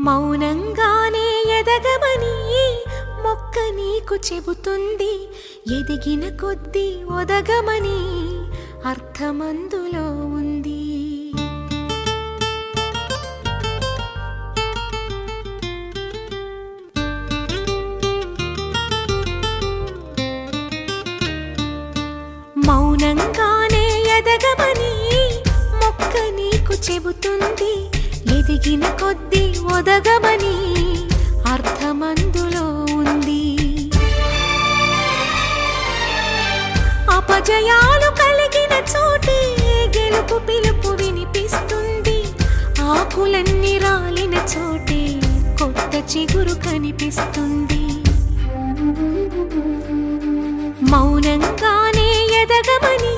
మౌనంగానే ఎదగమని మొక్క నీకు చెబుతుంది. ఎదిగిన కొద్దీ ఒదగమని అర్థమందులో ఉంది. మౌనంగానే ఎదగమని మొక్క నీకు చెబుతుంది. ఎదిగిన కొద్దీ ఒదగమని అర్థమందులో ఉంది. అపజయాలు కలిగిన చోటే గెలుపు పిలుపు వినిపిస్తుంది. ఆకులన్నీ రాలిన చోటే కొత్త చిగురు కనిపిస్తుంది. మౌనంగానే ఎదగమని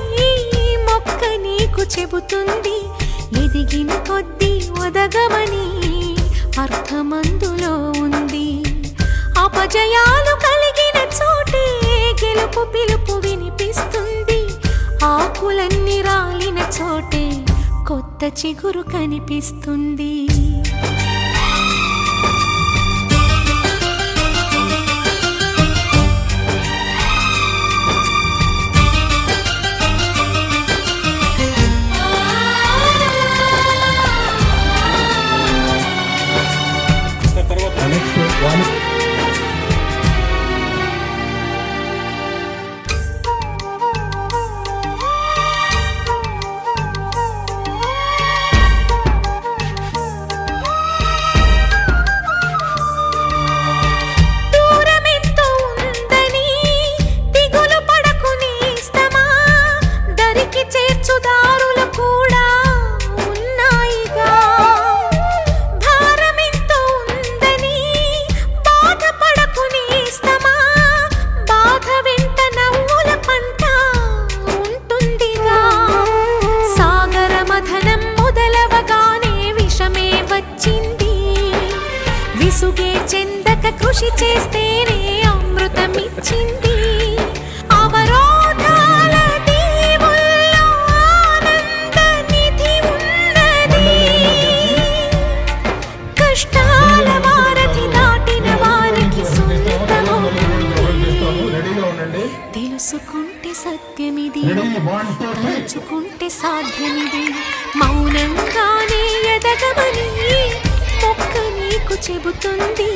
మొక్క నీకు చెబుతుంది. ఎదిగిన కొద్దీ ఒదగమని అర్థమందులో ఉంది. అపజయాలు కలిగిన చోటే గెలుపు పిలుపు వినిపిస్తుంది. ఆకులన్నీ రాలిన చోటే కొత్త చిగురు కనిపిస్తుంది. విసుగే చెందక కృషి చేస్తేనే అమృతమిచ్చింది. అవరోధాల దీవుల్లో ఆనంద నిధి ఉన్నది. కష్టాల వారధి దాటిన వారికి సొంతమవుతుంది. తెలుసుకుంటే సత్యమిది, తలుచుకుంటే సాధ్యమిది. మౌనంగానే ఎదగమని మొక్క నీకు చెబుతుంది.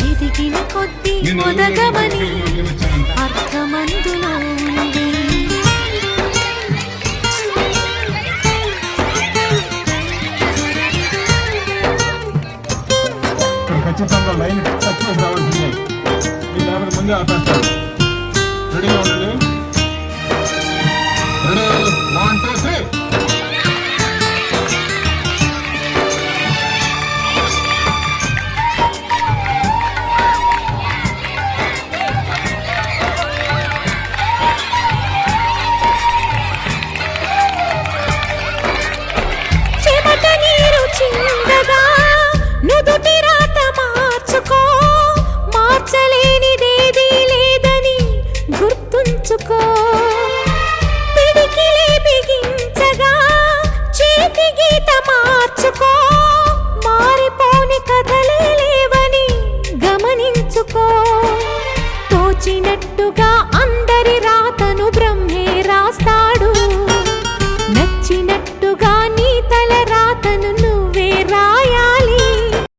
ఎదిగిన కొద్దీ ఒదగమని అర్థమందులో ఉంది. ఖచ్చితంగా లైన్ టచ్ చేసి రావాల్సిందే. మీరు ముందే ఆపేస్తారు. రెడీగా ఉండండి. రెడీ 1 2